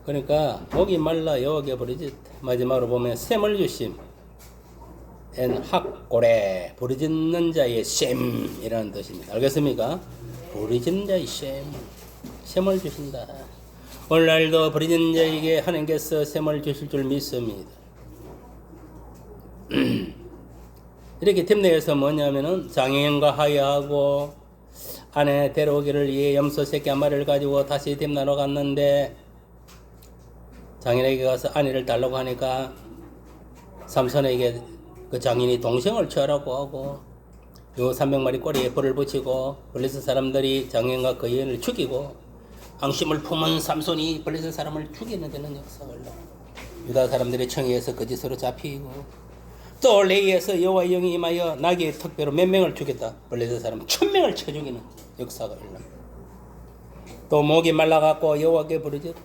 그러니까 목이 말라 여호와께 부르짖 마지막으로 보면 샘을 주심 엔 학고래 부르짖는 자의 셈이라는 뜻입니다. 알겠습니까? 부르짖는 자의 셈을 주신다. 오늘날도 부르짖는 자에게 하나님께서 셈을 주실 줄 믿습니다. 이렇게 팀내에서 뭐냐면은 장애인과 하야하고 아내 데려오기를 위해 염소 새끼 한 마리를 가지고 다시 팀나러 갔는데 장인에게 가서 아내를 달라고 하니까 삼손에게 그 장인이 동생을 취하라고 하고 요 300마리 꼬리에 불을 붙이고 블레셋 사람들이 장인과 그 여인을 죽이고 앙심을 품은 삼손이 블레셋 사람을 죽이는 데는 역사가 흘러 유다 사람들의 청의에서 거짓으로 잡히고 또 레이에서 여호와 영이 임하여 나귀의 특별로 몇 명을 죽였다. 블레셋 사람 1000명을 쳐 죽이는 역사가 흘러 또 목이 말라갖고 여호와께 부르짖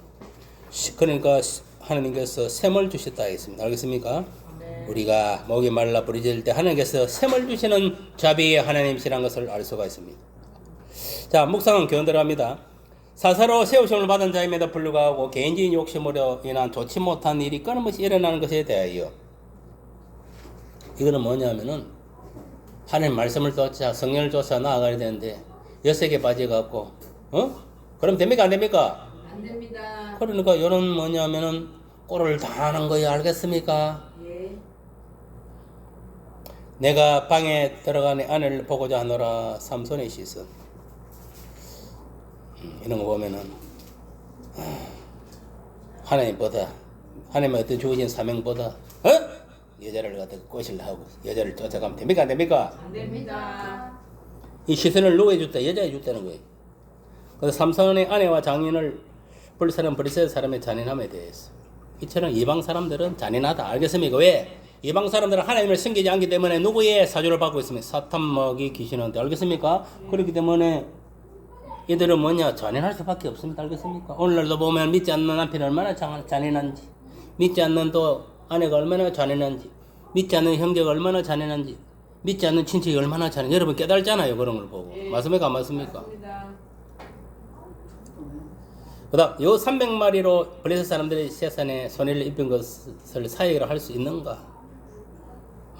그러니까 하나님께서 샘을 주셨다 했습니다. 알겠습니까? 네. 우리가 목이 말라 부르짖을 때 하나님께서 샘을 주시는 자비의 하나님이시라는 것을 알 수가 있습니다. 자, 묵상은 견도를 합니다. 사사로 세우심을 받은 자임에도 불구하고 개인적인 욕심으로 인한 좋지 못한 일이 끊임없이 일어나는 것에 대하여 이거는 뭐냐면은 하나님 말씀을 쫓아 성령을 쫓아 나아가야 되는데 여색에 빠져갖고 그럼 됩니까 안 됩니까? 안 됩니다. 그러니까 이런 뭐냐면은 꼴을 당하는 거예요. 알겠습니까? 예. 내가 방에 들어가는 아내를 보고자 하노라 삼손의 시선 이런 거 보면은 하나님보다 하나님의 어떤 주어진 사명보다 여자를 갖다가 꼬실라 하고 여자를 쫓아가면 됩니까 안 됩니까? 안 됩니다. 이 시선을 누구에 줬다? 여자에 줬다는 거예요. 그래서 삼손의 아내와 장인을 불사는 블레셋 사람의 잔인함에 대해서 이처럼 이방 사람들은 잔인하다. 알겠습니까? 왜? 이방 사람들은 하나님을 섬기지 않기 때문에 누구의 사주를 받고 있습니다. 사탄 먹이 귀신한테. 알겠습니까? 그렇기 때문에 이들은 뭐냐? 잔인할 수밖에 없습니다. 알겠습니까? 오늘날도 보면 믿지 않는 남편이 얼마나 잔인한지, 믿지 않는 또 아내가 얼마나 잔인한지, 믿지 않는 형제가 얼마나 잔인한지, 믿지 않는 친척이 얼마나 잔인한지 여러분 깨달잖아요. 그런 걸 보고. 예. 맞습니까? 안 맞습니까? 맞습니다. 그다음 요 300마리로 블레셋 사람들이 세상에 손해를 입힌 것을 사회를 할 수 있는가?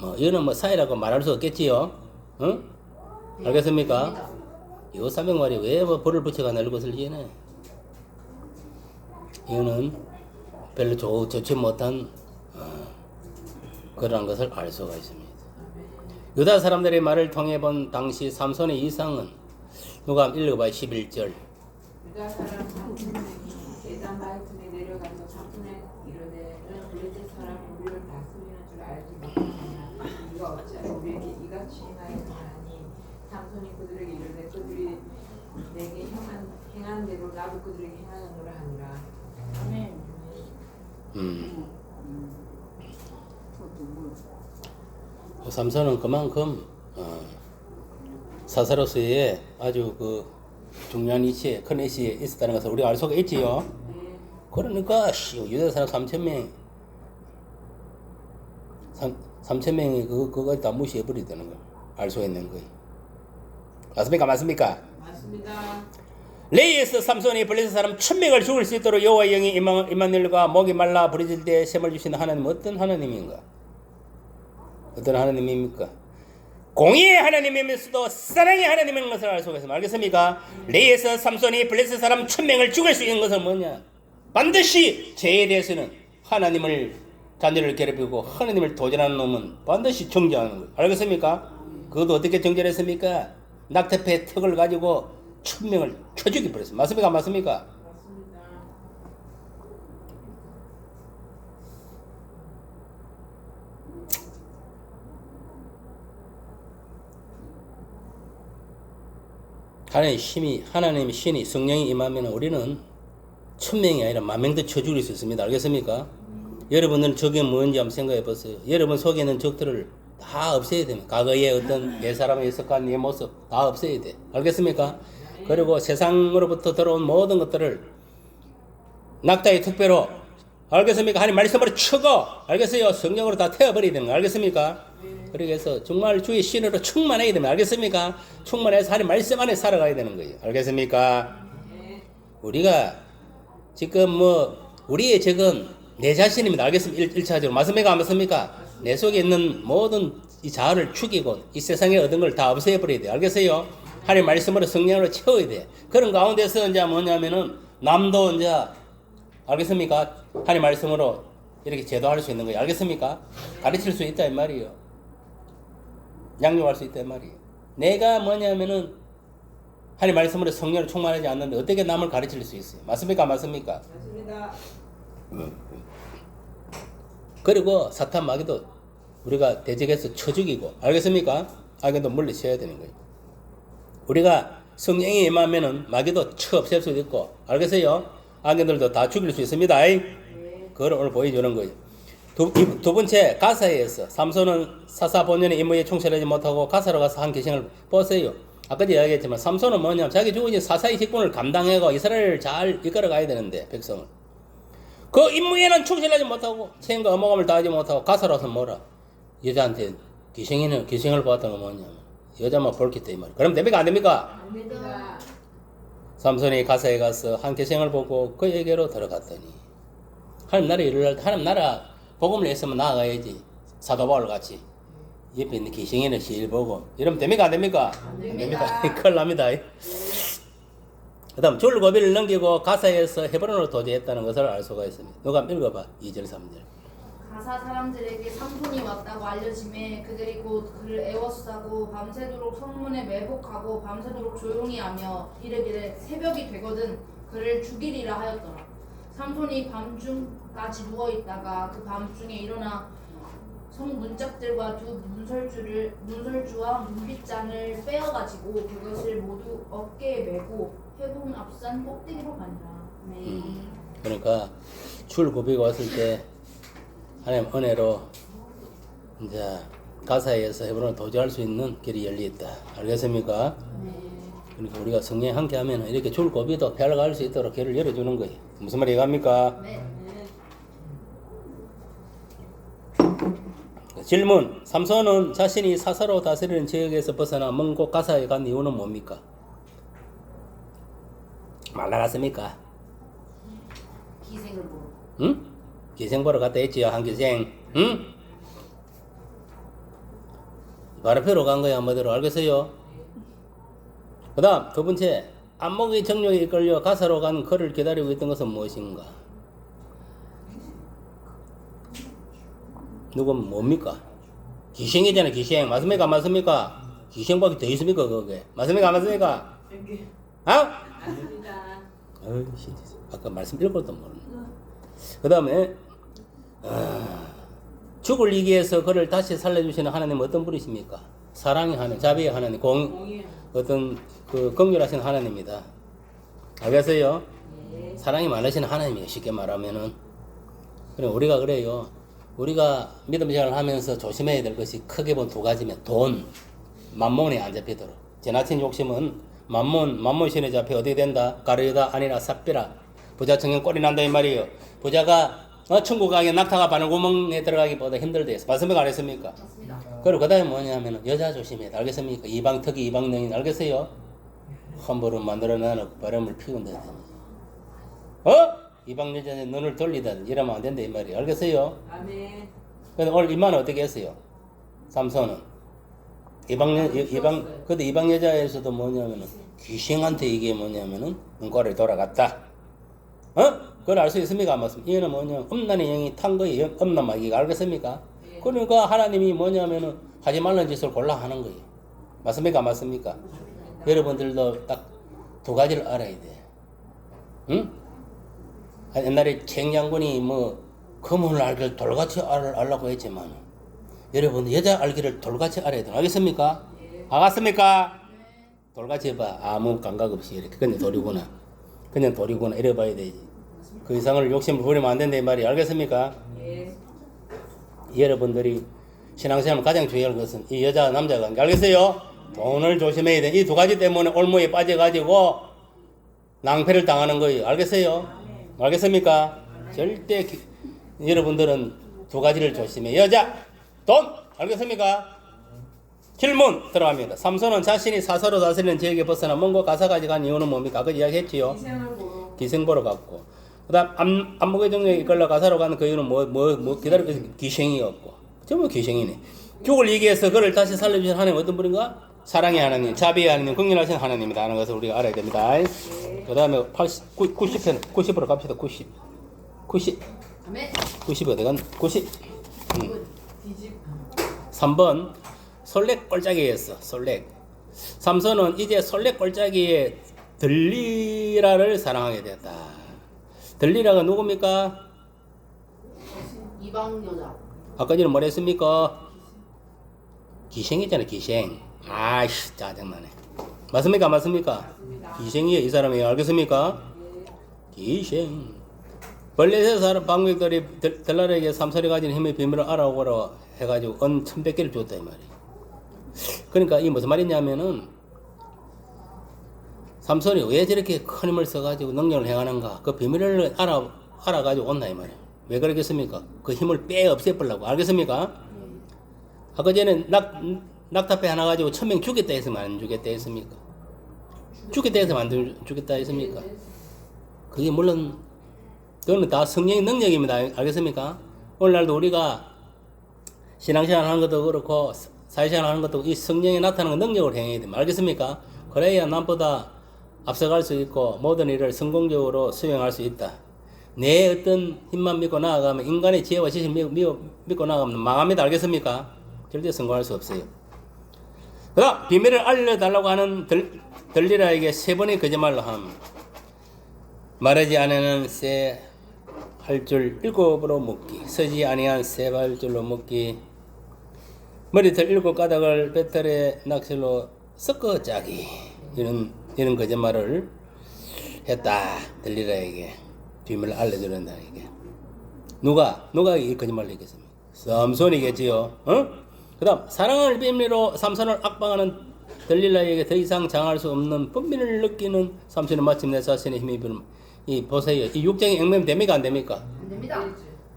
뭐 이거는 뭐 사회라고 말할 수 없겠지요. 응? 알겠습니까? 요 300마리 왜 뭐 불을 붙여가 낼 것을 지네? 이거는 별로 좋지 못한 그런 것을 알 수가 있습니다. 유다 사람들의 말을 통해 본 당시 삼손의 이상은 누가 한번 읽어봐요. 11절. 유다 사람 삼손이 계단 바이튼에 내려가서 삼손에 이르되 너는 블레셋 사람 우리를 다스리는 줄 알지 못하느냐 네가 어찌하여 우리에게 이같이 행하였나니 삼손이 그들에게 이르되 그들이 내게 행한 대로 나도 그들에게 행하노라 하니라. 아멘. 삼손은 그만큼 사사로서의 아주 그 중요한 이치에 큰 이치에 있었다는 것을 우리가 알 수가 있지요. 그러니까 유다 사람 3,000명 3,000명이 그거 다 무시해 버리다는 걸 알 수가 있는 거예요. 맞습니까? 맞습니까? 맞습니다. 레이에서 삼손이 블레셋 사람 1000명을 죽일 수 있도록 여호와의 영이 임마누엘과 목이 말라 부르짖을 때 셈을 주시는 하나님 어떤 하나님인가? 어떤 하나님입니까? 공의의 하나님이면서도 사랑의 하나님인 것을 알 수가 있습니다. 알겠습니까? 레이에서 삼손이 블레셋 사람 1000명을 죽일 수 있는 것은 뭐냐? 반드시 죄에 대해서는 하나님을 자녀를 괴롭히고 하나님을 도전하는 놈은 반드시 정죄하는 거예요. 알겠습니까? 그것도 어떻게 정죄를 했습니까? 낙태패의 턱을 가지고 1000명을 쳐 죽여버렸어요. 맞습니까? 맞습니까? 맞습니다. 하나님의 신이 성령이 임하면 우리는 1000명이 아니라 10,000명도 쳐 죽일 수 있습니다. 알겠습니까? 여러분은 적이 뭔지 한번 생각해 보세요. 여러분 속에 있는 적들을 다 없애야 됩니다. 과거에 어떤 내 사람의 있었던 내 모습 다 없애야 돼. 알겠습니까? 그리고 세상으로부터 들어온 모든 것들을 낙타의 특배로 알겠습니까? 하나님 말씀으로 치고 알겠어요? 성령으로 다 태워버려야 되는 거 알겠습니까? 그래서 정말 주의 신으로 충만해야 됩니다. 알겠습니까? 충만해서 하나님 말씀 안에 살아가야 되는 거예요. 알겠습니까? 우리가 지금 뭐 우리의 적은 내 자신입니다. 알겠습니까? 1차적으로. 맞습니까? 안 맞습니까? 내 속에 있는 모든 이 자아를 죽이고 이 세상에 얻은 걸 다 없애버려야 돼. 알겠어요? 하나님 말씀으로 성령으로 채워야 돼. 그런 가운데서 이제 뭐냐면은 남도 이제 알겠습니까? 하나님 말씀으로 이렇게 제도할 수 있는 거예요. 알겠습니까? 가르칠 수 있다 이 말이에요. 양육할 수 있다 이 말이에요. 내가 뭐냐면은 하나님 말씀으로 성령을 충만하지 않는데 어떻게 남을 가르칠 수 있어요? 맞습니까? 맞습니까? 맞습니다. 그리고 사탄 마귀도 우리가 대적해서 쳐 죽이고 알겠습니까? 악인도 물리쳐야 되는 거예요. 우리가 성령이 임하면은 마귀도 쳐 없앨 수도 있고 알겠어요? 악인들도 다 죽일 수 있습니다. 그걸 오늘 보여주는 거예요. 두 번째 가사에서 삼손은 사사 본연의 임무에 충실하지 못하고 가사로 가서 한 계승을 뽑았어요. 아까도 이야기했지만 삼손은 뭐냐면 자기 죽은 사사의 직분을 감당하고 이스라엘을 잘 이끌어 가야 되는데 백성을 그 임무에는 충실하지 못하고 책임과 의무감을 다하지 못하고 가사로서 뭐라 여자한테 기생을 보았던 건 뭐냐면 여자만 볼겠다 이 말이야. 그럼 됩니까 안 됩니까? 됩니다. 삼손이 가사에 가서 한 계생을 보고 그에게로 들어갔더니 하나님 나라 일을 할 때 하나님 나라 복음을 했으면 나아가야지. 사도 바울 같이 옆에 있는 기생이는 실 보고 이러면 됩니까 안 됩니까? 안 됩니다. 큰일 납니다. 그 다음 줄고비를 넘기고 가사에서 헤브론으로 도주했다는 것을 알 수가 있습니다. 누가 읽어봐 2절 3절. 가사 사람들에게 삼손이 왔다고 알려짐에 그들이 곧 그를 애워싸고 밤새도록 성문에 매복하고 밤새도록 조용히 하며 이르기를 새벽이 되거든 그를 죽이리라 하였더라. 삼손이 밤중까지 누워있다가 그 밤중에 일어나 성 문짝들과 두 문설주와 문빗장을 빼어가지고 그것을 모두 어깨에 메고 회복 앞산 꼭대기로 가니라. 네. 그러니까 줄고비가 왔을 때 하나님 은혜로 이제 가사에서 헤브론을 도주할 수 있는 길이 열려있다. 알겠습니까? 네. 그러니까 우리가 성령 함께 하면 이렇게 줄고비도 펴갈 수 있도록 길을 열어주는 거예요. 무슨 말이 이해갑니까? 네. 질문. 삼손은 자신이 사사로 다스리는 지역에서 벗어나 먼 곳 가사에 간 이유는 뭡니까? 말라갔습니까? 기생을 보러. 응? 기생 보러 갔다 했지요, 한 기생. 응? 바로 펴러 간 거야, 뭐대로. 알겠어요? 그 다음, 두 번째. 안목의 정욕에 이끌려 가사로 간 그를 기다리고 있던 것은 무엇인가? 누군 뭡니까? 기생이잖아요, 기생. 맞습니까? 맞습니까? 기생밖에 더 있습니까, 그게? 맞습니까? 맞습니까? 아? 맞습니다. 어이씨, 아까 말씀 읽었도 모르네. 그 다음에 죽을 위기에서 그를 다시 살려주시는 하나님은 어떤 분이십니까? 사랑의 하나님, 자비의 하나님, 어떤 그 긍휼하신 하나님입니다. 알겠어요? 네. 사랑이 많으신 하나님이에요. 쉽게 말하면은. 그래 우리가 그래요. 우리가 믿음 생활을 하면서 조심해야 될 것이 크게 본 두 가지면 돈, 만몬에 안 잡히도록. 지나친 욕심은 만몬 신에 잡혀 어떻게 된다? 가르다 아니라 삭비라. 부자 청년 꼴이 난다 이 말이에요. 부자가 천국 가게 낙타가 바늘구멍에 들어가기보다 힘들다 해서 말씀을 안 했습니까? 맞습니다. 그리고 그 다음에 뭐냐면은 여자 조심해야 돼. 알겠습니까? 이방특이 이방능인 알겠어요? 함부로 만들어놔놓고 바람을 피운다. 이방 여자의 눈을 돌리다 이러면 안 된다 이 말이에요. 알겠어요? 아멘. 근데 오늘 이만은 어떻게 했어요? 삼손은 근데 이방 여자에서도 뭐냐면은 귀신한테 이게 뭐냐면은 눈꼬리를 돌아갔다. 그걸 알 수 있습니까? 안 맞습니까? 이거는 뭐냐 음란의 영이 탄 거예요. 음란마귀가 알겠습니까? 예. 그러니까 하나님이 뭐냐면은 하지 말라는 짓을 골라 하는 거예요. 맞습니까? 안 맞습니까? 여러분들도 딱 두 가지를 알아야 돼. 응? 옛날에 책양군이 뭐 검을 알기를 돌같이 알라고 했지만 여러분 여자 알기를 돌같이 알아야 돼. 알겠습니까? 알았습니까? 돌같이 해봐. 아무 감각 없이 이렇게 그냥 돌이구나 이래 봐야 되지. 그 이상을 욕심을 부리면 안 된다 이 말이. 알겠습니까? 예. 여러분들이 신앙생활 가장 중요한 것은 이 여자 남자 관계. 알겠어요? 돈을 조심해야 돼. 이 두 가지 때문에 올무에 빠져가지고 낭패를 당하는 거예요. 알겠어요? 알겠습니까? 절대 여러분들은 두 가지를 조심해. 여자, 돈. 알겠습니까? 질문 들어갑니다. 삼손은 자신이 사사로 다스리는 지역에 벗어나 먼 곳 가사까지 간 이유는 뭡니까? 아까 이야기했지요. 기생을 보러. 기생 보러 갔고. 그다음 안목의 정령에 이끌려 가사로 가는 그 이유는 뭐 기다리고 있는 기생이었고 전부 기생이네. 죽을 얘기해서 그를 다시 살려주신 하나님 어떤 분인가? 사랑의 하나님, 자비의 하나님, 긍휼하신 하나님이다 하는 것을 우리가 알아야 됩니다. 그 다음에 90편 90으로 갑시다. 90 아멘. 90이 어디 갔나? 90 뒤집 3번 솔렉 꼴짜기였어. 솔렉. 삼손은 이제 솔렉 꼴짜기에 들리라를 사랑하게 되었다. 들리라가 누굽니까? 이방 여자. 아까 전에 뭐라 했습니까? 기생이잖아. 기생. 아이씨 짜증나네. 맞습니까? 맞습니까? 기생이에요. 이 사람이 알겠습니까? 기생. 벌레에서 사람 방백들이 들라에게 삼손이 가진 힘의 비밀을 알아오라 해가지고 은 1100개를 줬다 이 말이에요. 그러니까 이 무슨 말이냐면은 삼손이 왜 저렇게 큰 힘을 써가지고 능력을 행하는가 그 비밀을 알아가지고 온다 이 말이에요. 왜 그러겠습니까? 그 힘을 없애버리려고. 알겠습니까? 아까 전에 낙타배 하나 가지고 1000명 죽겠다 했으면 안 죽겠다 했습니까? 죽겠다 했으면 안 죽겠다 했습니까? 그게 물론 그거는 다 성령의 능력입니다. 알겠습니까? 오늘날도 우리가 신앙생활 하는 것도 그렇고 사회생활 하는 것도 이 성령이 나타나는 능력을 행해야 됩니다. 알겠습니까? 그래야 남보다 앞서갈 수 있고 모든 일을 성공적으로 수행할 수 있다. 내 어떤 힘만 믿고 나아가면 인간의 지혜와 지식을 믿고 나아가면 망합니다. 알겠습니까? 절대 성공할 수 없어요. 그다음 비밀을 알려달라고 하는 들리라에게 3번의 거짓말로 함. 말하지 않으는 새 할 줄 7으로 묶기, 서지 아니한 새 발줄로 묶기, 머리털 7가닥을 배틀의 낚시로 섞어 짜기. 이런 거짓말을 했다. 들리라에게 비밀을 알려주는다. 이게 누가 이 거짓말을 했겠습니까? 삼손이겠지요. 그다음 사랑을 비밀로 삼손을 악방하는 들릴라에게 더 이상 장할 수 없는 분민을 느끼는 삼손은 마침내 자신의 힘이 부는 이 보세요. 이 육정이 앵매면 됩니까 안 됩니까? 안 됩니다.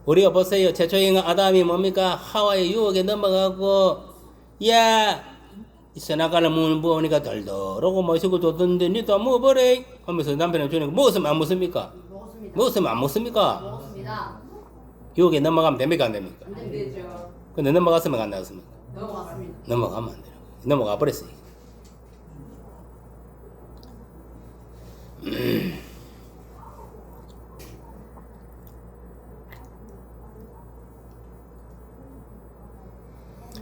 우리가 보세요. 최초의 인간 아담이 뭡니까? 하와의 유혹에 넘어가고 야 선악과를 먹으니까 덜덜하고 마시고 줬던데 니도 안 먹어버려 하면서 남편을 주니까 먹었으면 안 먹습니까? 먹었습니다. 먹었으면 안 먹습니까? 먹었습니다. 유혹에 넘어가면 됩니까 안 됩니까? 안 안 됩니다. 되죠. 근데 넘어갔으면 안 나갔습니까? 넘어갔습니다. 넘어가면 안 돼요. 넘어가 버렸어요.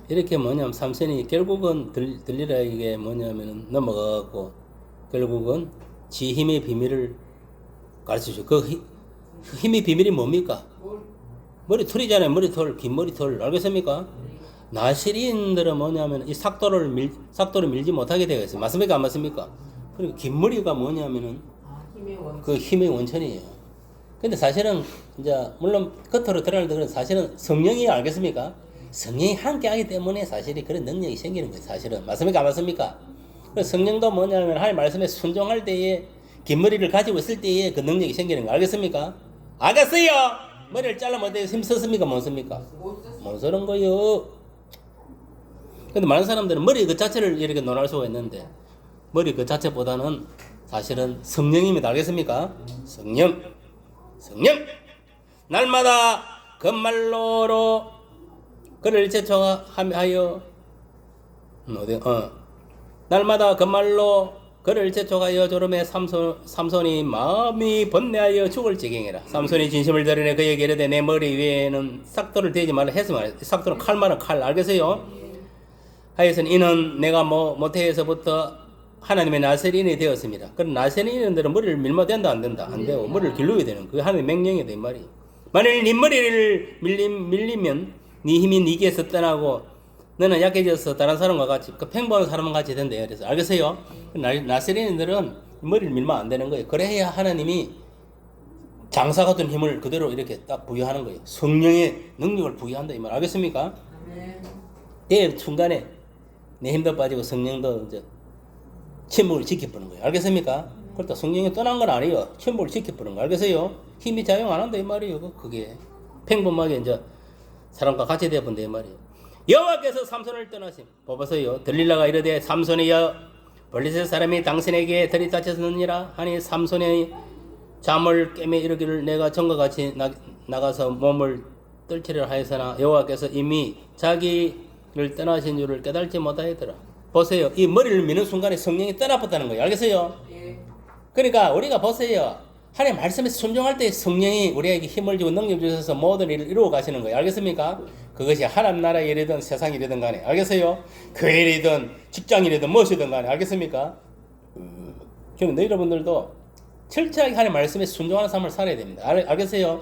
이렇게 뭐냐면 삼손이 결국은 들리라에게 뭐냐면은 넘어가고 결국은 지 힘의 비밀을 가르쳐줘. 그 힘의 비밀이 뭡니까? 머리털이잖아요. 머리털, 긴 머리털. 알겠습니까? 나시린들은 뭐냐면 이 삭도를 밀지 못하게 되어 있어요. 맞습니까? 안 맞습니까? 그리고 긴 머리가 뭐냐면은 힘의 원. 그 힘의 원천이에요. 근데 사실은 이제 물론 겉으로 드러나는데 그런 사실은 성령이 알겠습니까? 성령이 함께 하기 때문에 사실이 그런 능력이 생기는 거예요. 사실은 맞습니까? 안 맞습니까? 그래서 성령도 뭐냐면 하나님 말씀에 순종할 때에 긴 머리를 가지고 있을 때에 그 능력이 생기는 거 알겠습니까? 알겠어요? 머리를 잘라면 어때요? 힘 썼습니까? 못 씁니까? 못 쓰는 거요. 근데 많은 사람들은 머리 그 자체를 이렇게 논할 수가 있는데 머리 그 자체보다는 사실은 성령입니다. 알겠습니까? 성령 날마다 금말로로 그를 제촉하여 날마다 금말로 그를 제촉하여 조름에 삼손이 마음이 번뇌하여 죽을 지경이라. 삼손이 진심을 드러내 그에게 이르되 내 머리 위에는 삭도를 대지 말라 했으면 삭도는 칼만은 칼 알겠어요? 하여튼 이는 내가 모태에서부터 하나님의 나세린이 되었습니다. 그럼 나세린들은 머리를 밀면 된다 안 된다? 안 되고 머리를 길러야 되는 그게 하나님의 명령이다 이 말이. 만일 네 머리를 밀리면 네 힘이 네게서 떠나고 너는 약해져서 다른 사람과 같이 그 팽보한 사람과 같이 된다. 그래서 알겠어요? 나세린들은 머리를 밀면 안 되는 거예요. 그래야 하나님이 장사 같은 힘을 그대로 이렇게 딱 부여하는 거예요. 성령의 능력을 부여한다 이 말. 알겠습니까? 그 순간에 내 힘도 빠지고 성령도 이제 침묵을 지켜보는 거예요. 알겠습니까? 그렇다 성령이 떠난 건 아니에요. 침묵을 지켜보는 거. 알겠어요? 힘이 작용 안 한다 이 말이에요. 그게 평범하게 이제 사람과 같이 되어본다 이 말이에요. 여호와께서 삼손을 떠나심. 보보세요. 들릴라가 이르되 삼손이여 블레셋 사람이 당신에게 들이닥쳤느니라 하니 삼손이 잠을 깨매 이르기를 내가 전과 같이 나가서 몸을 떨치려 하였으나 여호와께서 이미 자기를 떠나신 줄을 깨달지 못하였더라. 보세요. 이 머리를 미는 순간에 성령이 떠나버렸다는 거예요. 알겠어요? 예. 그러니까 우리가 보세요. 하나님 말씀에 순종할 때 성령이 우리에게 힘을 주고 능력 주셔서 모든 일을 이루어 가시는 거예요. 알겠습니까? 그것이 하나님 나라의 일이든 세상 일이든 간에. 알겠어요? 교회 일이든 직장 일이든 무엇이든 간에. 알겠습니까? 그럼 여러분들도 철저하게 하나님 말씀에 순종하는 삶을 살아야 됩니다. 알겠어요?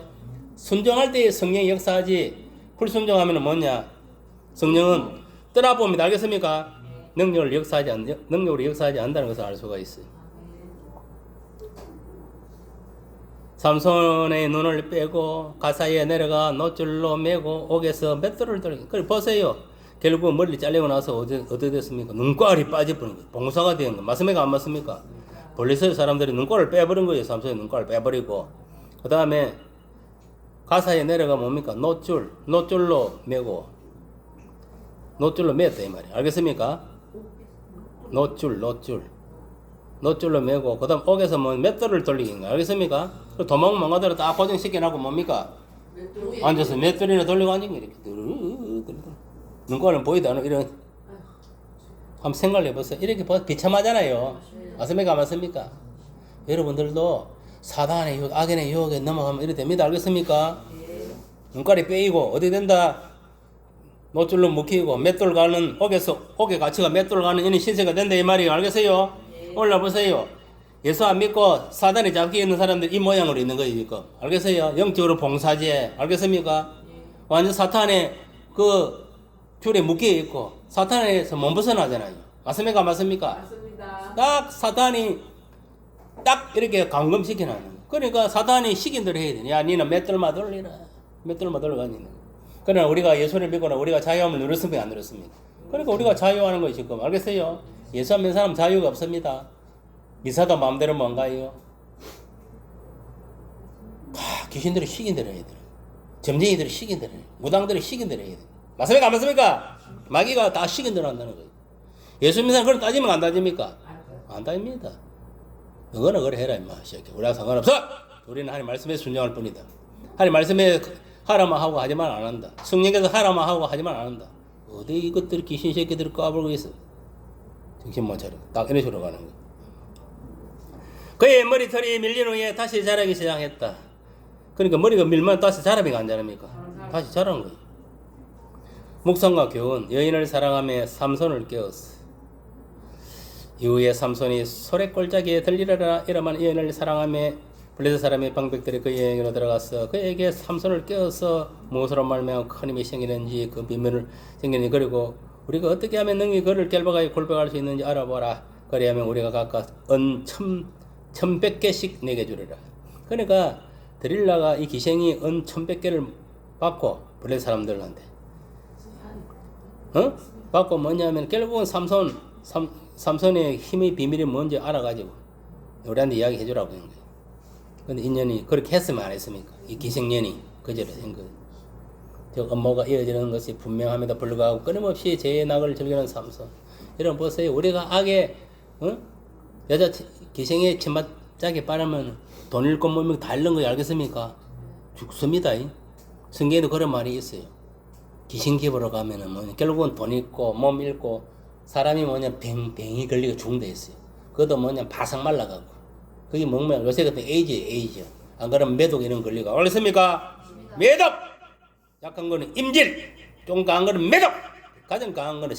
순종할 때 성령이 역사하지 불순종하면 뭐냐? 성령은 떠나봅니다. 알겠습니까? 능력으로 역사하지 않는다는 것을 알 수가 있어요. 삼손의 눈을 빼고 가사에 내려가 노줄로 메고 옥에서 맷돌을 들고. 그래 보세요. 결국 머리를 잘리고 나서 어떻게 됐습니까? 눈깔이 빠져버린 거예요. 봉사가 된 거예요. 맞습니까? 안 맞습니까? 블레셋 사람들이 눈깔을 빼버린 거예요. 삼손의 눈깔을 빼버리고. 그 다음에 가사에 내려가 뭡니까? 노줄로 메고. 노줄로 맸다 이 말이에요. 알겠습니까? 노줄로 메고. 그 다음 옥에서 뭐 맷돌을 돌리긴 거예요. 알겠습니까? 도망가더라 딱 고정시켜놓고 뭡니까? 앉아서 맷돌이나 돌리고 앉은 게 이렇게. 눈깔은 보이도 않아. 이런. 한번 생각해보세요. 이렇게 비참하잖아요. 맞습니까? 맞습니까? 여러분들도 사단의 유혹, 악인의 유혹에 넘어가면 이렇게 됩니다. 알겠습니까? 눈깔이 빼이고, 어디 된다? 노줄로 묶이고, 맷돌 가는, 옥에 갇히가 맷돌 가는 이런 신세가 된다, 이 말이에요. 알겠어요? 올라보세요. 예수 안 믿고 사단이 잡기 있는 사람들 이 모양으로 있는 거예요, 지금. 알겠어요? 영적으로 봉사제. 알겠습니까? 완전 사탄의 그 줄에 묶여 있고, 사탄에서 못 벗어나잖아요. 맞습니까? 맞습니까? 맞습니다. 딱 사탄이 딱 이렇게 감금시켜놨는 거예요. 그러니까 사탄이 시킨 대로 해야 돼. 야, 니는 맷돌만 돌리라. 맷돌만 돌려가니까. 그러나 우리가 예수를 믿거나 우리가 자유함을 누렸습니까? 안 누렸습니까? 그러니까 우리가 자유하는 거예요, 지금. 알겠어요? 예수 안 믿는 사람 자유가 없습니다. 미사도 마음대로 못 가요. 다 귀신들이 시킨 대로 해야 돼. 점쟁이들이 시킨 대로 해야 돼. 무당들이 시킨 대로 해야 돼. 맞습니까? 안 맞습니까? 마귀가 다 시킨 대로 한다는 거예요. 예수 믿는 사람 그걸 따지면 안 따집니까? 안 따집니다. 너거나 그래 해라 임마. 우리하고 상관없어. 우리는 하나님 말씀에 순종할 뿐이다. 하나님 말씀에 하라만 하고 하지만 안 한다. 성령께서 하라만 하고 하지만 안 한다. 어디 이것들 귀신 새끼들을 까불고 있어. 정신 못 차려. 딱 이런 식으로 가는 거예요. 그의 머리털이 밀린 후에 다시 자라기 시작했다. 그러니까 머리가 밀면 다시 자랍니까 안 자랍니까? 다시 자란 거예요. 묵성과 교훈. 여인을 사랑하며 삼손을 깨웠어. 이후에 삼손이 소래 골짜기에 들리려라 이러면 여인을 사랑하며 블레셋 사람의 방백들이 그 여행으로 들어가서 그에게 삼손을 깨워서 무엇으로 말미암아 큰 힘이 생기는지 그 비밀을 생기는지 그리고 우리가 어떻게 하면 능히 그를 결박하여 골백할 수 있는지 알아보라. 그리하면 우리가 각각 은 1,100개씩 내게 주리라. 그러니까 드릴라가 이 기생이 은 1,100개를 받고 블레셋 사람들한테 받고 뭐냐면 결국은 삼손의 힘의 비밀이 뭔지 알아가지고 우리한테 이야기해 주라고 한 거예요. 근데 인연이 그렇게 했으면 안 했습니까? 이 기생년이 그저로 한 거예요. 저 업무가 이어지는 것이 분명함에도 불구하고 끊임없이 죄의 낙을 즐기는 삼손. 여러분 보세요. 우리가 악에 여자 기생의 침맞짝에 빠르면 돈 잃고 몸이 다 잃는 거 알겠습니까? 죽습니다. 성경에도 그런 말이 있어요. 기생집으로 가면은 뭐냐 결국은 돈 잃고 몸 잃고 사람이 뭐냐 병이 걸리고 죽는다 했어요. 그것도 뭐냐 바삭 말라가고 그게 뭐냐 요새 같은 에이즈 안 그러면 매독 이런 걸리고 알겠습니까? 매독 약한 거는 임질 좀 강한 거는 매독 가장 강한 거는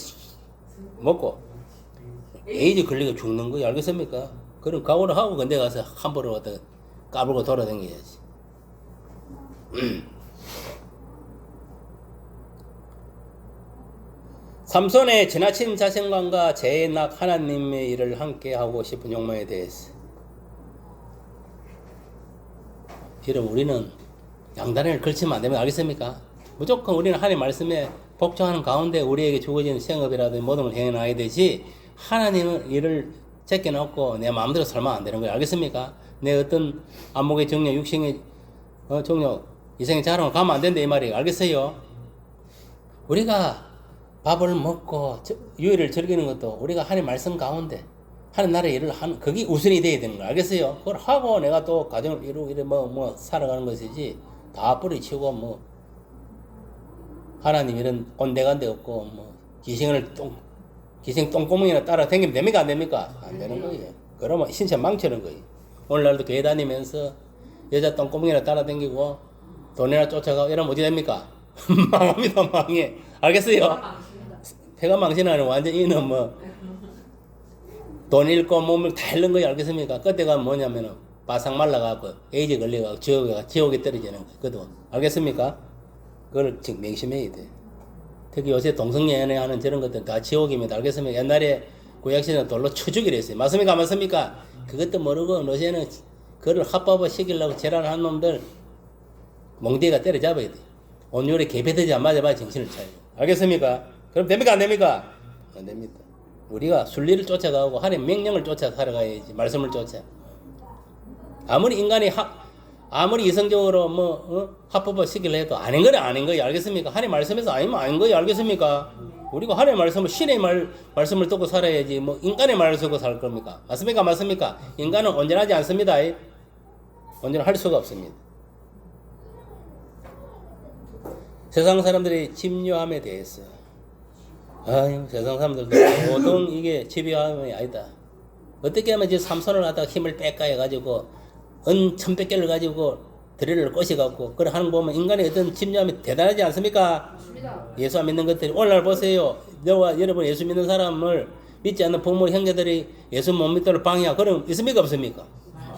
먹고 에이즈 걸리고 죽는 거예요. 알겠습니까? 그럼 각오를 하고 근데 가서 함부로 갖다 까불고 돌아다녀야지. 삼손의 지나친 자신감과 죄의 낙 하나님의 일을 함께 하고 싶은 욕망에 대해서 여러분 우리는 양다리를 걸치면 안 됩니다. 알겠습니까? 무조건 우리는 하나님 말씀에 복종하는 가운데 우리에게 주어진 생업이라든지 모든 걸 행해놔야 되지 하나님의 일을 제껴놓고 내 마음대로 살면 안 되는 거예요. 알겠습니까? 내 어떤 안목의 정력, 육신의 정력, 이생의 자랑을 가면 안 된다 이 말이에요. 알겠어요? 우리가 밥을 먹고 유일을 즐기는 것도 우리가 하나님 말씀 가운데 하는 나라의 일을 하는, 그게 우선이 돼야 되는 거 알겠어요? 그걸 하고 내가 또 가정을 이루고 이래 뭐 살아가는 것이지, 다 뿌리치고 뭐, 하나님 이런 온데간데 없고, 뭐, 기생 똥구멍이나 따라 다니면 됩니까? 안 됩니까? 안 되는 거예요. 그러면 신체 망치는 거예요. 오늘날도 교회 다니면서 여자 똥구멍이나 따라 다니고, 돈이나 쫓아가고 이러면 어디 됩니까? 망합니다, 망해. 알겠어요? 폐가 망신하는 완전 이는 뭐, 돈 잃고 몸을 다 잃는 거예요. 알겠습니까? 그때가 뭐냐면은 바삭 말라가고 에이즈 걸려가고 지옥에 떨어지는 거예요. 그 돈. 알겠습니까? 그걸 지금 명심해야 돼. 특히 요새 동성연애 하는 저런 것들 다 지옥입니다. 알겠습니까? 옛날에 구약시대는 돌로 쳐 죽이려 했어요. 맞습니까? 안 맞습니까? 그것도 모르고 요새는 그걸 합법화 시키려고 지랄하는 놈들 몽디가 때려잡아야 돼. 온율에 개패되지 안 맞아봐야 정신을 차려. 알겠습니까? 그럼 됩니까? 안 됩니까? 안 됩니다. 우리가 순리를 쫓아가고 하나님 명령을 쫓아 살아가야지. 말씀을 쫓아. 아무리 인간이 아무리 이성적으로 합법화 시키려 해도 아닌 거는 아닌 거예요. 알겠습니까? 하나님 말씀에서 아니면 아닌 거예요. 알겠습니까? 우리가 하나님 말씀을 신의 말씀을 듣고 살아야지 뭐 인간의 말을 듣고 살 겁니까? 맞습니까? 맞습니까? 인간은 온전하지 않습니다. 온전할 수가 없습니다. 세상 사람들의 집요함에 대해서 아유, 세상 사람들도 보통 이게 집요함이 아니다. 어떻게 하면 이제 삼손을 갖다가 힘을 뺄까 해가지고 은 1,100개를 가지고 드릴을 꼬셔갖고 그걸 하는 거 보면 인간의 어떤 집요함이 대단하지 않습니까? 예수 안 믿는 것들이 오늘날 보세요. 저와 여러분 예수 믿는 사람을 믿지 않는 부모 형제들이 예수 못 믿도록 방해하고 그럼 있습니까? 없습니까?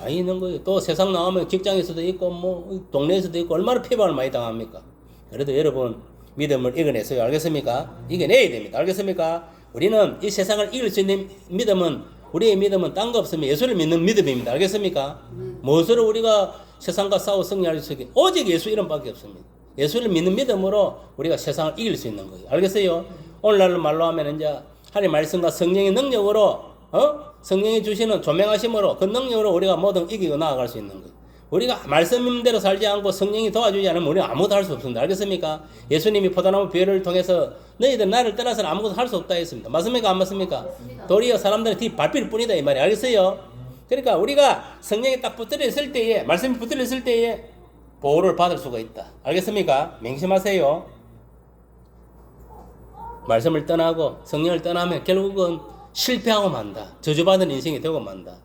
많이 있는 거예요. 또 세상 나오면 직장에서도 있고 뭐 동네에서도 있고 얼마나 폐방을 많이 당합니까? 그래도 여러분 믿음을 이겨내세요. 알겠습니까? 이겨내야 됩니다. 알겠습니까? 우리는 이 세상을 이길 수 있는 믿음은 우리의 믿음은 딴 거 없으면 예수를 믿는 믿음입니다. 알겠습니까? 무엇으로 우리가 세상과 싸워 승리할 수 있게 오직 예수 이름밖에 없습니다. 예수를 믿는 믿음으로 우리가 세상을 이길 수 있는 거예요. 알겠어요? 오늘날 말로 하면 이제 하나님의 말씀과 성령의 능력으로 성령이 주시는 조명하심으로 그 능력으로 우리가 뭐든 이기고 나아갈 수 있는 거예요. 우리가 말씀대로 살지 않고 성령이 도와주지 않으면 우리는 아무것도 할 수 없습니다. 알겠습니까? 예수님이 포도나무 비유를 통해서 너희들 나를 떠나서는 아무것도 할 수 없다 했습니다. 맞습니까? 안 맞습니까? 도리어 사람들은 뒤 밟힐 뿐이다 이 말이 알겠어요? 그러니까 우리가 성령이 딱 붙들려 있을 때에 말씀이 붙들려 있을 때에 보호를 받을 수가 있다. 알겠습니까? 명심하세요. 말씀을 떠나고 성령을 떠나면 결국은 실패하고 만다. 저주받은 인생이 되고 만다.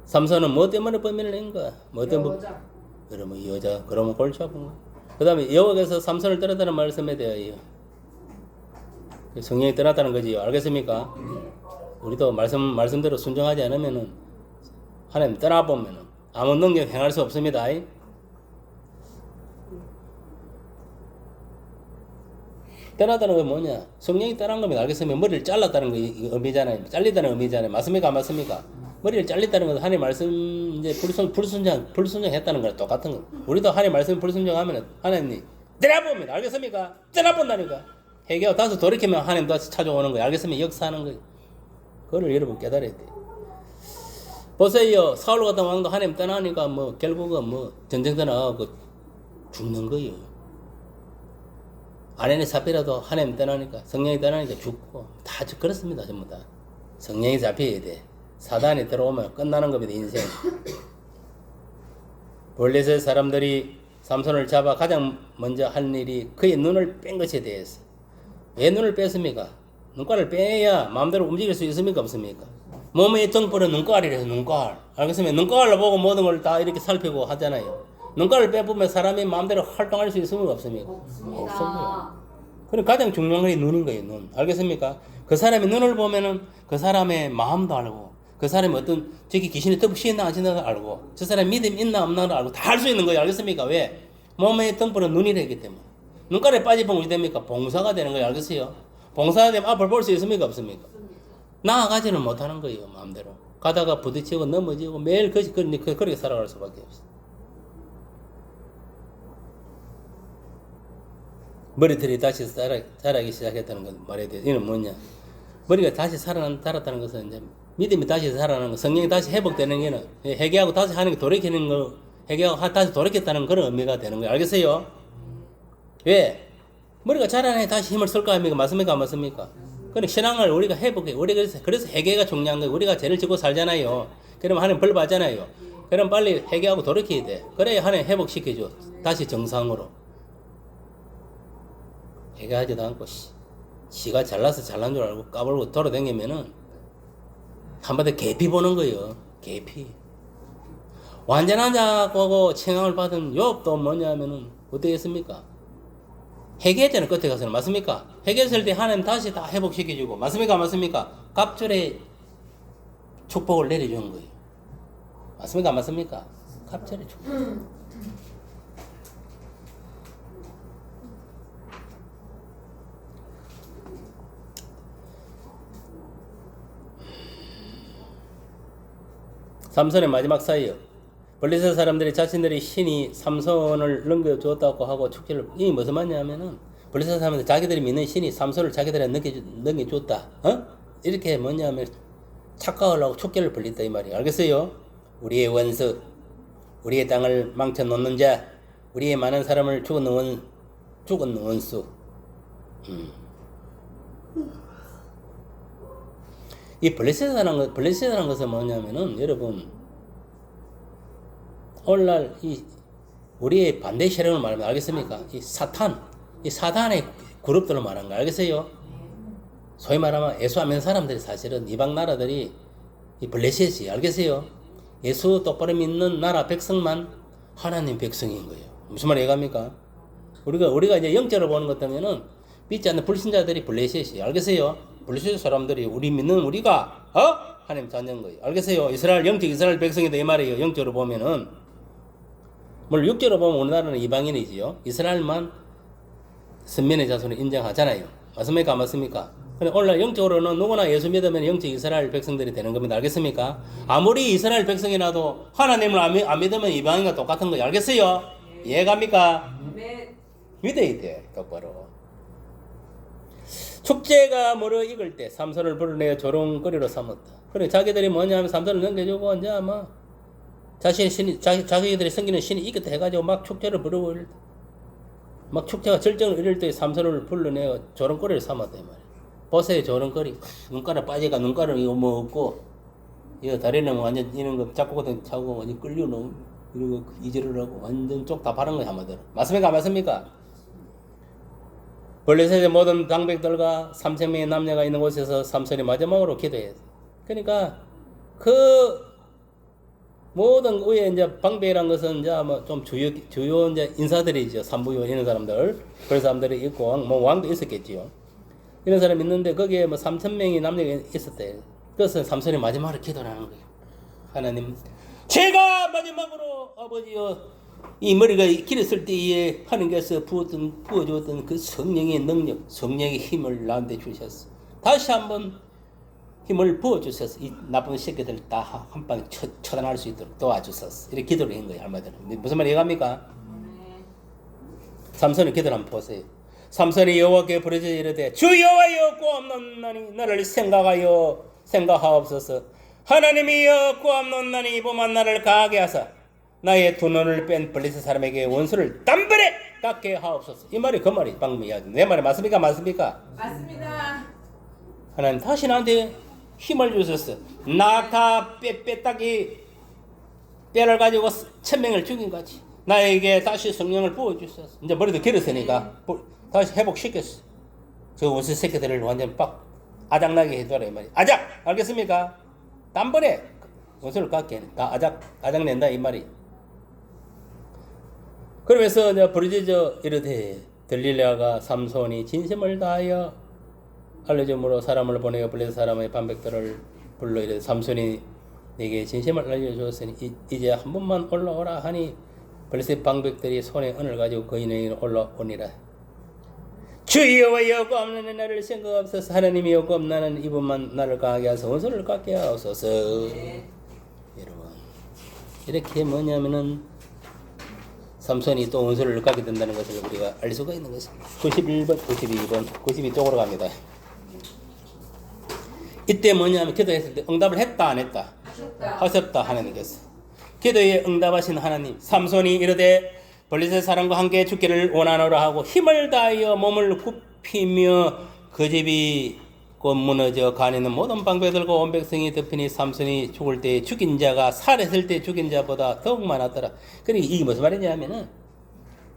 삼손은 뭐 때문에 범인을 낸 거야? 뭐 때문에? 그러면 여자, 그러면 골치 아픈 거야. 그 다음에 여호와께서 삼손을 떠났다는 말씀에 대하여 성령이 떠났다는 거지요. 알겠습니까? 우리도 말씀대로 순종하지 않으면은 하나님 떠나보면은 아무 능력 행할 수 없습니다. 떠났다는 건 뭐냐? 성령이 떠난 겁니다. 알겠습니까? 머리를 잘랐다는 거 의미잖아요. 잘리다는 의미잖아요. 맞습니까? 안 맞습니까? 머리를 잘렸다는 건 하나님 말씀 이제 불순종했다는 거랑 똑같은 거. 우리도 하나님 말씀 불순종하면 하나님 떠나봅니다. 알겠습니까? 떠나본다니까. 회개하고 다시 돌이키면 하나님 다시 찾아오는 거예요. 알겠습니까? 역사하는 거예요. 그거를 여러분 깨달아야 돼요. 보세요. 사울 같은 왕도 하나님 떠나니까 뭐 결국은 뭐 전쟁터 나가고 죽는 거예요. 아내네 잡히라도 하나님 떠나니까 성령이 떠나니까 죽고 다 그렇습니다. 전부 다. 성령이 잡혀야 돼. 사단이 들어오면 끝나는 겁니다. 인생. 블레셋 사람들이 삼손을 잡아 가장 먼저 한 일이 그의 눈을 뺀 것에 대해서. 왜 눈을 뺐습니까? 눈깔을 빼야 마음대로 움직일 수 있습니까? 없습니까? 몸의 정보는 눈깔이래요. 눈깔. 알겠습니까? 눈깔을 보고 모든 걸 다 이렇게 살피고 하잖아요. 눈깔을 빼보면 사람이 마음대로 활동할 수 있습니까? 없습니까? 없습니다. 그럼 가장 중요한 게 눈인 거예요. 눈. 알겠습니까? 그 사람의 눈을 보면은 그 사람의 마음도 알고 그 사람이 어떤 저기 귀신이 덮으시나 안 시나 알고 저 사람이 믿음 있나 없나를 알고 다 알 수 있는 거예요. 알겠습니까? 왜? 몸의 등불은 눈이라기 때문에. 눈깔에 빠지면 어디 됩니까? 봉사가 되는 거예요. 알겠어요? 봉사가 되면 앞을 볼 수 있습니까? 없습니까? 나아가지는 못하는 거예요. 마음대로. 가다가 부딪히고 넘어지고 매일 그렇게 살아갈 수밖에 없어요. 머리털이 다시 자라기 시작했다는 건 말해야 돼요. 이는 뭐냐? 머리가 다시 자랐다는 것은 이제 믿음이 다시 살아나는 거, 성령이 다시 회복되는 게는 회개하고 다시 하는 게 돌이키는 거, 회개하고 다시 돌이켰다는 그런 의미가 되는 거예요. 알겠어요? 왜? 머리가 자라나야 다시 힘을 쓸 거 아닙니까? 맞습니까? 안 맞습니까? 그럼 신앙을 우리가 회복해. 우리가 그래서 회개가 중요한 거예요. 우리가 죄를 짓고 살잖아요. 그러면 하나님 벌 받잖아요. 그럼 빨리 회개하고 돌이켜야 돼. 그래야 하나님 회복시켜줘. 다시 정상으로. 회개하지도 않고 지가 잘나서 잘난 줄 알고 까불고 돌아다니면은 한마디 계피 보는 거예요. 계피. 완전한 자고 청함을 받은 욥도 뭐냐면은 어떻겠습니까? 회개했잖아요. 끝에 가서는. 맞습니까? 회개했을 때 하나님 다시 다 회복시켜주고. 맞습니까? 맞습니까? 갑절에 축복을 내려주는 거예요. 맞습니까? 안 맞습니까? 갑절에 축복. 삼손의 마지막 사이요. 블레셋 사람들이 자신들이 신이 삼손을 넘겨주었다고 하고 축제를 이 무슨 말이냐면은 블레셋 사람들이 자기들이 믿는 신이 삼손을 자기들한테 넘겨줬다. 이렇게 뭐냐면 착각을 하고 축제를 벌린다 이 말이에요. 알겠어요? 우리의 원수, 우리의 땅을 망쳐놓는 자, 우리의 많은 사람을 죽은 원수. 이 블레셋이라는 것은 뭐냐면은 여러분 오늘날 이 우리의 반대 세력을 말하면 알겠습니까? 이 사탄의 그룹들을 말하는 거 알겠어요? 소위 말하면 예수 안 믿는 사람들이 사실은 이방 나라들이 이 블레셋이 알겠어요? 예수 똑바로 믿는 나라 백성만 하나님 백성인 거예요. 무슨 말 이해갑니까? 우리가 이제 영적으로 보는 것 때문에는 믿지 않는 불신자들이 블레셋이 알겠어요? 블레셋 사람들이 우리 믿는 우리가 하나님 자녀인 거예요. 알겠어요? 영적 이스라엘 백성이다 이 말이에요. 영적으로 보면은 물론 육적으로 보면 우리나라는 이방인이지요. 이스라엘만 선민의 자손을 인정하잖아요. 맞습니까? 안 맞습니까? 근데 오늘날 영적으로는 누구나 예수 믿으면 영적 이스라엘 백성들이 되는 겁니다. 알겠습니까? 아무리 이스라엘 백성이라도 하나님을 안 믿으면 이방인과 똑같은 거예요. 알겠어요? 이해갑니까? 믿어야 돼. 똑바로. 축제가 무르익을 때 삼손을 불러내어 조롱거리로 삼았다. 그래 자기들이 뭐냐면 삼손을 넘겨주고 이제 아마 자기들이 섬기는 신이 이겼다 해가지고 막 축제를 부르고 막 축제가 절정을 이룰 때 삼손을 불러내어 조롱거리를 삼았다 이 말이야. 보세요 조롱거리. 눈가락 빠지가 눈가락 이거 뭐 없고 이거 다리는 완전 이런 거 잡고거든 차고 완전 끌려 놓은 이런 거 이지를 하고 완전 쪽 다 바른 거야 한마디로. 맞습니까? 맞습니까? 블레셋의 모든 방백들과 3,000명의 남녀가 있는 곳에서 삼손이 마지막으로 기도했어요. 그러니까 그 모든 위에 이제 방백이란 것은 이제 뭐 좀 주요 이제 인사들이죠. 삼부요 이런 사람들, 그런 사람들이 있고 뭐 왕도 있었겠지요. 이런 사람이 있는데 거기에 뭐 3,000명의 남녀가 있었대. 그것은 삼손이 마지막으로 기도를 하는 거예요. 하나님, 제가 마지막으로 아버지여 이 머리가 길었을 때에 하나님께서 부어주었던 그 성령의 능력, 성령의 힘을 나한테 주셨어. 다시 한번 힘을 부어주셔서 이 나쁜 새끼들 다 한 방에 처단할 수 있도록 도와주셨어. 이렇게 기도를 한 거예요. 한마디로. 무슨 말 이해갑니까? 삼손의 기도를 한번 보세요. 삼손이 여호와께 부르짖어 이르되 주 여호와여 구함나니 나를 생각하옵소서. 하나님이여 구함나니 이보만 나를 강하게 하사 나의 두 눈을 뺀 블레셋 사람에게 원수를 단번에 깎게 하옵소서. 이 말이 그 말이 방금 이야기. 내 말이 맞습니까? 맞습니까? 맞습니다. 하나님 다시 나한테 힘을 주셨어. 나다 빼딱이 뼈를 가지고 1,000명을 죽인 거지. 나에게 다시 성령을 부어주셨어. 이제 머리도 길었으니까 다시 회복시켰어. 그 원수 새끼들을 완전 빡 아작나게 해줘라 이 말이. 아작! 알겠습니까? 단번에 원수를 깎게 해. 다 아작낸다 이 말이. 그러면서 이제 부르짖어 이르되 들릴레아가 삼손이 진심을 다하여 알려줌으로 사람을 보내어 블레셋 사람의 반백들을 불러 이르되 삼손이 내게 진심을 알려주었으니 이제 한 번만 올라오라 하니 블레셋 방백들이 손에 은을 가지고 거인에게 올라오니라. 주 여호와여 구함나는 나를 생각하옵소서. 하나님이여 구함나는 이분만 나를 강하게 하소서. 원수를 깎게 하옵소서. 여러분 이렇게 뭐냐면은 삼손이 또 원수를 깎게 된다는 것을 우리가 알 수가 있는 것입니다. 91번, 92번, 92쪽으로 갑니다. 이때 뭐냐면 기도했을 때 응답을 했다 안 했다? 하셨다 하나님께서. 기도에 응답하신 하나님. 삼손이 이르되 블레셋 사람과 함께 죽기를 원하노라 하고 힘을 다하여 몸을 굽히며 그 집이 곧 무너져 가니는 모든 방패들과 온 백성이 덮이니 삼손이 죽을 때 죽인 자가 살했을 때 죽인 자보다 더욱 많았더라. 그러니까 이게 무슨 말이냐면은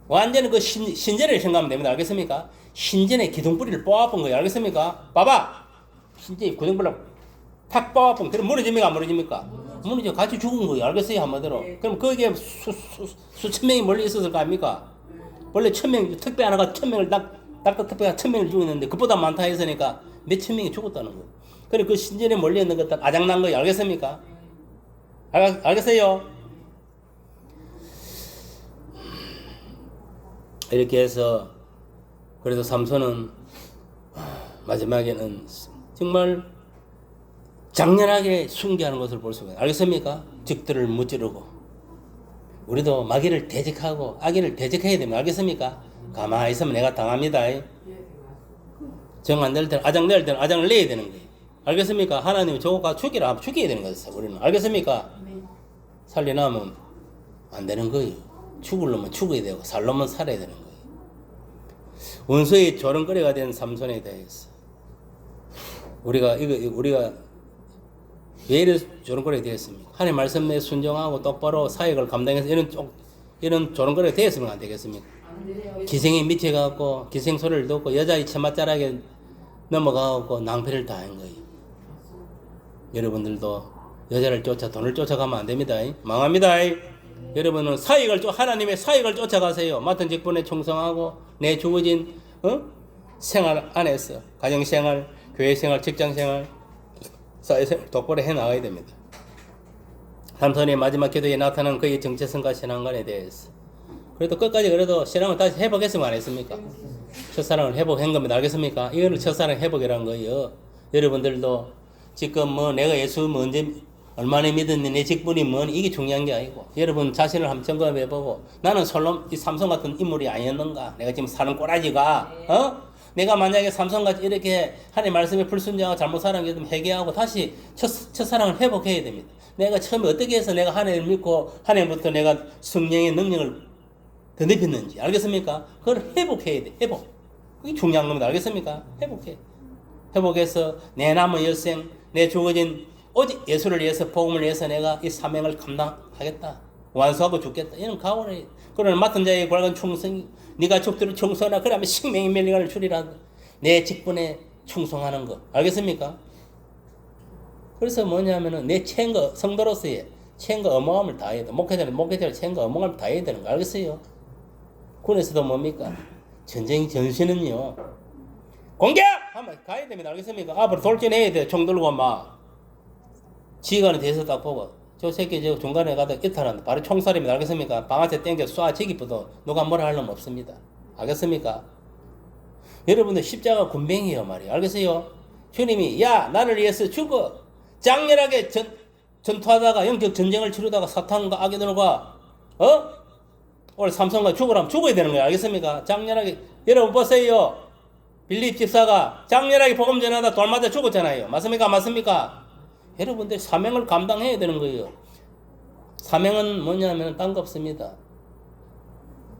완전히 그 신전을 생각하면 됩니다. 알겠습니까? 신전의 기둥뿌리를 뽑아본 거예요. 알겠습니까? 봐봐. 신전의 기둥뿌리를 탁 뽑아본 그럼 무너집니까? 안 무너집니까? 무너져 같이 죽은 거예요. 알겠어요? 한마디로. 그럼 거기에 수천 명이 멀리 있었을 거 아닙니까? 원래 1000명, 특배 하나가 1000명을 딱 특배가 1000명을 죽였는데 그보다 많다 했으니까 몇천 명이 죽었다는 거예요. 그래 그 신전에 몰려 있는 것들 아작난 거예요. 알겠습니까? 알겠어요? 이렇게 해서 그래도 삼손은 마지막에는 정말 장렬하게 숭배하는 것을 볼 수가 있어요. 알겠습니까? 적들을 무찌르고 우리도 마귀를 대적하고 악인을 대적해야 됩니다. 알겠습니까? 가만히 있으면 내가 당합니다. 정 안 될 때는 아장 낼 때는 아장을 내야 되는 거예요. 알겠습니까? 하나님이 저거 죽이라 하면 죽여야 되는 거예요. 우리는 알겠습니까? 살려나면 안 되는 거예요. 죽으려면 죽어야 되고 살려면 살아야 되는 거예요. 원수의 조롱거리가 된 삼손에 대해서 우리가 왜 이런 조롱거리가 되었습니까? 하나님 말씀에 순종하고 똑바로 사역을 감당해서 이런 조롱거리가 되었으면 안 되겠습니까? 기생에 미쳐갖고 기생 소리를 듣고 여자의 처맛자락에 넘어가고 낭패를 당한 거예요. 여러분들도 여자를 쫓아 돈을 쫓아가면 안 됩니다. 망합니다. 여러분은 하나님의 사역을 쫓아가세요. 맡은 직분에 충성하고 내 주어진 생활 안에서 가정생활, 교회생활, 직장생활, 사회생활 똑바로 해나가야 됩니다. 삼손의 마지막 기도에 나타난 그의 정체성과 신앙관에 대해서 그래도 끝까지 그래도 신앙을 다시 회복했으면 안 했습니까? 첫사랑을 회복한 겁니다. 알겠습니까? 이거는 첫사랑 회복이라는 거예요. 여러분들도 지금 내가 예수 언제 얼마나 믿었니 내 직분이 뭐니 이게 중요한 게 아니고 여러분 자신을 한번 점검해보고 나는 이 삼손 같은 인물이 아니었는가? 내가 지금 사는 꼬라지가 내가 만약에 삼손같이 이렇게 하나님 말씀에 불순종하고 잘못 살아온 게 있으면 회개하고 다시 첫사랑을 회복해야 됩니다. 내가 처음에 어떻게 해서 내가 하나님을 믿고 하나님부터 내가 성령의 능력을 더 높였는지 알겠습니까? 그걸 회복해야 돼. 회복. 그게 중요한 겁니다. 알겠습니까? 회복해. 회복해서 내 남은 여생, 내 주어진 오직 예수를 위해서 복음을 위해서 내가 이 사명을 감당하겠다. 완수하고 죽겠다. 이런 각오를 그러나 맡은 자의 괄관 충성이 네가 적들을 충성하라. 그러면 생명의 멸리관을 주리라. 내 직분에 충성하는 것. 알겠습니까? 그래서 뭐냐면은 내 체인거 성도로서의 체인거 어마함을 다해야 돼. 목회자를 체인거 어마함을 다해야 되는 거. 알겠어요? 군에서도 뭡니까? 전시는요. 공격! 하면 가야 됩니다. 알겠습니까? 앞으로 돌진해야 돼. 총 들고 막. 지휘관에 대해서 딱 보고 저 새끼 저 중간에 가다 이탈한다. 바로 총살입니다. 알겠습니까? 방아쇠 땡겨 쏴 지기부터 누가 뭐라 할 놈 없습니다. 알겠습니까? 여러분들 십자가 군뱅이에요 말이에요. 알겠어요? 주님이 야 나를 위해서 죽어. 장렬하게 전투하다가 영적 전쟁을 치르다가 사탄과 악인들과 오늘 삼손과 죽으라면 죽어야 되는 거예요. 알겠습니까? 장렬하게 여러분 보세요. 빌립 집사가 장렬하게 복음 전하다 돌 맞아 죽었잖아요. 맞습니까? 맞습니까? 여러분들 사명을 감당해야 되는 거예요. 사명은 뭐냐면 딴 거 없습니다.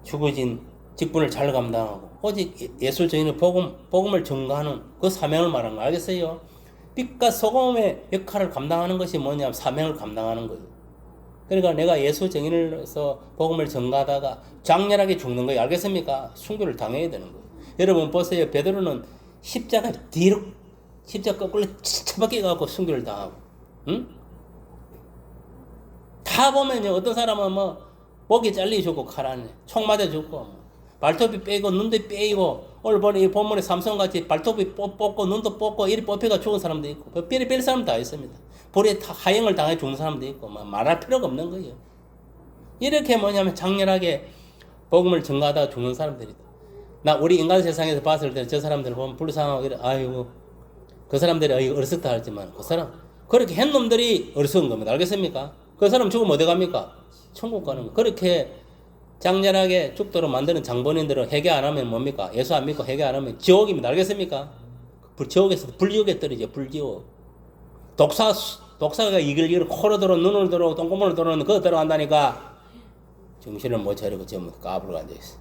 주어진 직분을 잘 감당하고 오직 예수 저희는 복음을 전가하는 그 사명을 말하는 거 알겠어요? 빛과 소금의 역할을 감당하는 것이 뭐냐면 사명을 감당하는 거예요. 그러니까 내가 예수 정인으로서 복음을 전가하다가 장렬하게 죽는 거예요. 알겠습니까? 순교를 당해야 되는 거예요. 여러분 보세요. 베드로는 십자가 뒤로 십자가 거꾸로 처박혀 갖고 순교를 당하고 응? 다 보면요. 어떤 사람은 목이 잘려 죽고 칼 안에 총 맞아 죽고 발톱이 빼고 눈도 빼이고 오늘 보니 이 본문에 삼손같이 발톱이 뽑고 눈도 뽑고 이리 뽑혀가 죽은 사람도 있고 별 사람 다 있습니다. 불에 하형을 당해 죽는 사람도 있고 말할 필요가 없는 거예요. 이렇게 뭐냐면 장렬하게 복음을 전가하다가 죽는 사람들이다. 우리 인간 세상에서 봤을 때 저 사람들 보면 불쌍하고 이래 아이고 그 사람들이 어리석다 하지만 그 사람 그렇게 한 놈들이 어리석은 겁니다. 알겠습니까? 그 사람 죽으면 어디 갑니까? 천국 가는 거. 그렇게 장렬하게 죽도록 만드는 장본인들은 회개 안 하면 뭡니까? 예수 안 믿고 회개 안 하면 지옥입니다. 알겠습니까? 지옥에서 불지옥에 떨어져. 불지옥. 독사가 이글이글 코로 들어 눈으로 들어 똥구멍으로 들어오는 그거 들어간다니까 정신을 못 차리고 전부 까불고 앉아있어.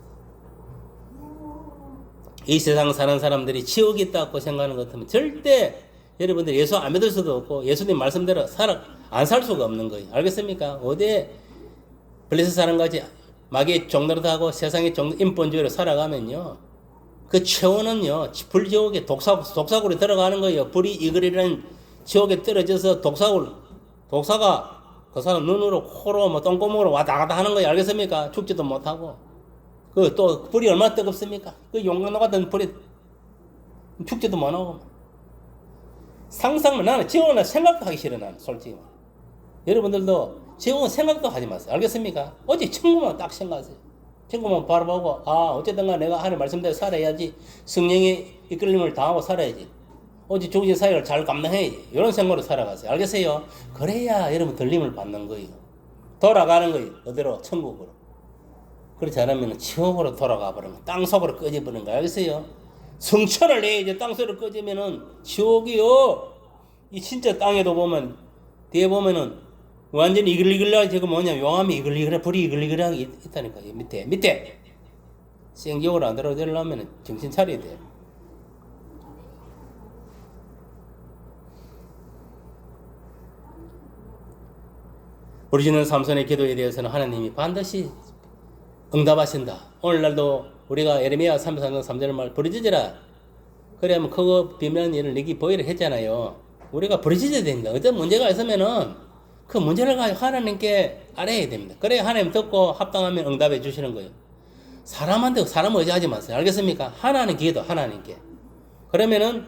이 세상 사는 사람들이 지옥이 있다고 생각하는 것 같으면 절대 여러분들 예수 안 믿을 수도 없고 예수님 말씀대로 안 살 수가 없는 거예요. 알겠습니까? 어디에 블레셋 사는 거지 마귀의 종노릇하고 세상의 인본주의로 살아가면요. 그 최후는요. 불지옥에 독사구로 들어가는 거예요. 불이 이글이라는 지옥에 떨어져서 독사가 그 사람 눈으로 코로 뭐 똥구멍으로 왔다 갔다 하는 거예요. 알겠습니까? 죽지도 못하고. 그 또 불이 얼마나 뜨겁습니까? 그 용광로 같은 불이 죽지도 못하고. 상상만 나는 지옥은 생각도 하기 싫어 나는 솔직히. 여러분들도 지옥은 생각도 하지 마세요. 알겠습니까? 어제 천국만 딱 생각하세요. 천국만 바라보고 어쨌든 간에 내가 하나님 말씀대로 살아야지. 성령의 이끌림을 당하고 살아야지. 어제 죽은 사역을 잘 감당해야지. 이런 생각으로 살아가세요. 알겠어요? 그래야 여러분 들림을 받는 거예요. 돌아가는 거예요. 어디로? 천국으로. 그렇지 않으면 지옥으로 돌아가 버리면 땅속으로 꺼져버리는 거예요. 알겠어요? 성천을 내야지. 땅속으로 꺼지면은 지옥이요. 이 진짜 땅에도 보면 뒤에 보면은 완전히 이글이글하게 저거 뭐냐 용암이 이글이글해 불이 이글이글하게 있다니까. 밑에 생지옥으로 안 들어오려면 정신 차려야 돼. 부르짖는 삼손의 기도에 대해서는 하나님이 반드시 응답하신다. 오늘날도 우리가 예레미야 33장 3절 말 부르짖으라. 그래야면 그거 비밀한 일을 내게 보이려 했잖아요. 우리가 부르짖어야 됩니다. 어떤 문제가 있으면은 그 문제를 가지고 하나님께 알아야 됩니다. 그래야 하나님 듣고 합당하면 응답해 주시는 거예요. 사람 의지하지 마세요. 알겠습니까? 하나님 기도 하나님께. 그러면은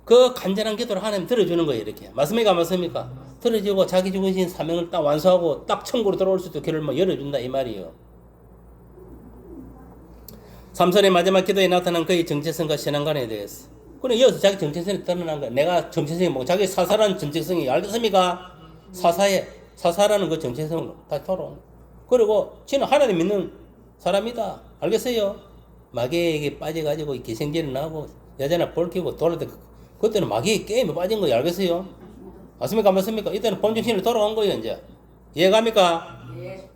그 간절한 기도를 하나님 들어주는 거예요. 이렇게. 맞습니까? 맞습니까? 들어주고 자기 주신 사명을 딱 완수하고 딱 천국으로 들어올 수 있도록 길을 뭐 열어준다 이 말이에요. 삼손의 마지막 기도에 나타난 그의 정체성과 신앙관에 대해서. 그래 이어서 자기 정체성이 드러난 거야. 내가 정체성이 뭐 자기 사사라는 정체성이 알겠습니까? 사사라는 그 정체성으로 다 돌아온. 그리고 지는 하나님 믿는 사람이다. 알겠어요? 마귀에게 빠져가지고 기생질을 나고 여자나 볼키고 돌아다 그때는 마귀의 게임에 빠진 거예요. 알겠어요? 맞습니까? 맞습니까? 이때는 본정신으로 돌아온 거예요. 이제 이해갑니까? 예.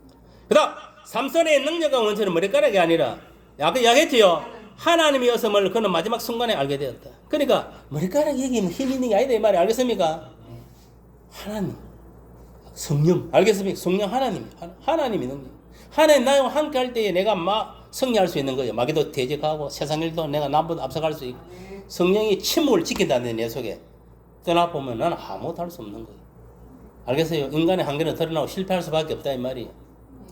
그다음 삼손의 능력과 원천은 머리카락이 아니라 아까 이야기했지요. 하나님이었음을 그는 마지막 순간에 알게 되었다. 그러니까 머리카락 얘기면 힘 있는 게 아니다 이 말이 알겠습니까? 하나님, 성령 알겠습니까? 성령 하나님이 능력. 하나님 나와 함께 할 때에 내가 승리할 수 있는 거예요. 마귀도 대적하고 세상 일도 내가 남보다 앞서갈 수 있고 성령이 침묵을 지킨다는 내 속에 떠나보면 나는 아무것도 할 수 없는 거예요. 알겠어요? 인간의 한계는 드러나고 실패할 수밖에 없다 이 말이에요.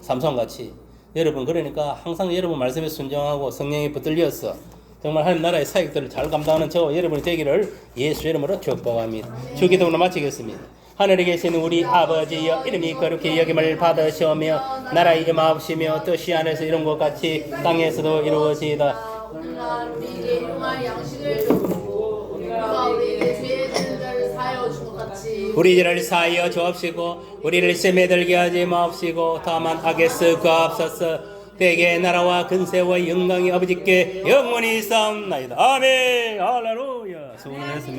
삼손같이. 여러분 그러니까 항상 여러분 말씀에 순종하고 성령이 붙들려서 정말 하나님 나라의 사역들을 잘 감당하는 저 여러분이 되기를 예수 이름으로 축복합니다. 주기도로 마치겠습니다. 하늘에 계시는 우리 아버지여 이름이 거룩히 여김을 받으시오며 나라의 임하옵시며 뜻이 하늘에서 이룬 것 같이 땅에서도 이루어지이다. 오늘날 우리에게 일용할 양식을 주옵시고 우리가 우리에게 죄 지은 자를 사하여 준 것 같이 우리 죄를 사하여 주옵시고 우리를 시험에 들게 하지 마옵시고 다만 악에서 구하옵소서. 대개 나라와 근세와 영광이 아버지께 영원히 있사옵나이다. 아멘. 할렐루야. 수고하셨습니다.